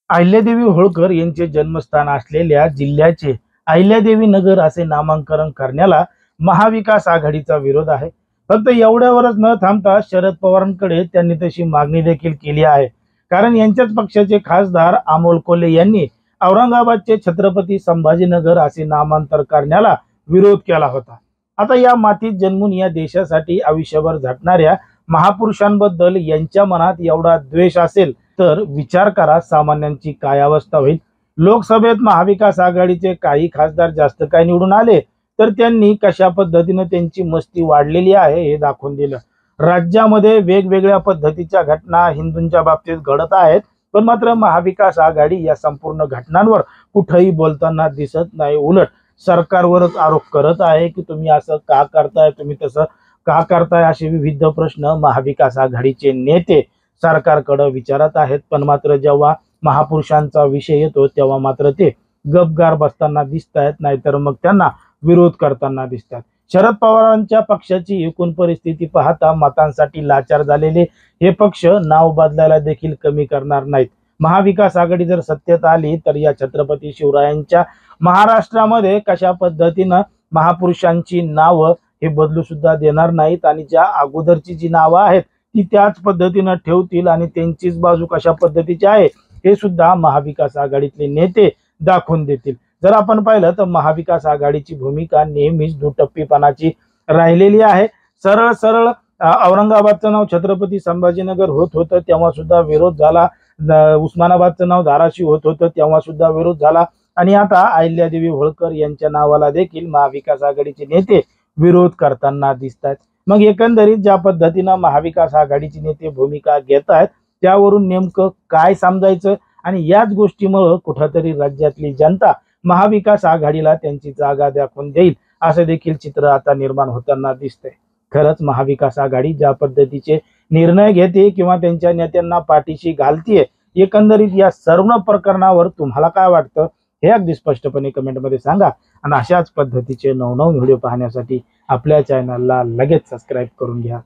अहिल्यादेवी होळकर यांचे जन्मस्थान असलेल्या जिल्ह्याचे अहिल्यादेवी नगर असे नामांकन करण्याला महाविकास आघाडीचा विरोध आहे। फक्त एवढ्यावरच न थांबता शरद पवारांकडे त्यांनी तशी मागणी देखील केली आहे। कारण यांच्याच पक्षाचे खासदार अमोल कोल्हे यांनी औरंगाबादचे छत्रपती संभाजीनगर असे नामांतर करण्याला विरोध केला होता। आता या मातीत जन्मून या देशासाठी आयुष्यभर झटणाऱ्या महापुरुषांबद्दल यांच्या मनात एवढा द्वेष असेल तर विचार करा सामान्यांची काय अवस्था होईल। लोकसभेत महाविकास आघाडीचे काही खासदार जास्त काय निवडून आले तर त्यांनी कशा पद्धतीने त्यांची मस्ती वाढलेली आहे हे दाखवून दिलं। राज्यामध्ये वेगवेगळ्या पद्धतीच्या घटना हिंदूंच्या बाबतीत घडत आहेत, पण मात्र महाविकास आघाडी या संपूर्ण घटनांवर कुठेही बोलताना दिसत नाही। उलट सरकारवरच आरोप करत आहे की तुम्ही असं का करताय, तुम्ही तसं का करताय, असे विविध प्रश्न महाविकास आघाडीचे नेते सरकारकडे विचारत आहेत। पण मात्र जेव्हा महापुरुषांचा विषय येतो तेव्हा मात्र ते गपगार बसताना दिसत आहेत, नाहीतर मग त्यांना विरोध करताना दिसतात। शरद पवारांच्या पक्षाची एकूण परिस्थिती पाहता मतांसाठी लाचार झालेले हे पक्ष नाव बदलायला देखील कमी करणार नाहीत। महाविकास आघाडी जर सत्तेत आली तर या छत्रपती शिवरायांच्या महाराष्ट्रामध्ये कशा पद्धतीनं महापुरुषांची नावं हे बदलू सुद्धा देणार नाहीत आणि ज्या अगोदरची जी नावं आहेत ती त्याच पद्धतीनं ठेवतील आणि त्यांचीच बाजू कशा पद्धतीची आहे हे सुद्धा महाविकास आघाडीतले नेते दाखवून देतील। जर आपण पाहिलं तर महाविकास आघाडीची भूमिका नेहमीच दुटप्पीपणाची राहिलेली आहे। सरळ सरळ औरंगाबादचं नाव छत्रपती संभाजीनगर होत होतं तेव्हा सुद्धा विरोध झाला, उस्मानाबादचं नाव धाराशिव होत होतं तेव्हा सुद्धा विरोध झाला आणि आता अहिल्यादेवी होळकर यांच्या नावाला देखील महाविकास आघाडीचे नेते विरोध करताना दिसत आहेत। मग एकंदरीत ज्या पद्धतीनं महाविकास आघाडीचे नेते भूमिका घेत आहेत त्यावरून नेमकं काय समजायचं आणि याच गोष्टीमुळे कुठेतरी राज्यातली जनता महाविकास आघाडीला त्यांची जागा दाखवून देईल असं देखील चित्र आता निर्माण होताना दिसतंय। खरंच महाविकास आघाडी ज्या पद्धतीचे निर्णय घेते किंवा त्यांच्या नेत्यांना पाठीशी घालतीये, एकंदरीत या सर्व प्रकरणावर तुम्हाला काय वाटतं हे अगदी स्पष्टपणे कमेंटमध्ये सांगा आणि अशाच पद्धतीचे नवनवीन व्हिडिओ पाहण्यासाठी आपल्या चॅनलला लगेच सबस्क्राईब करून घ्या।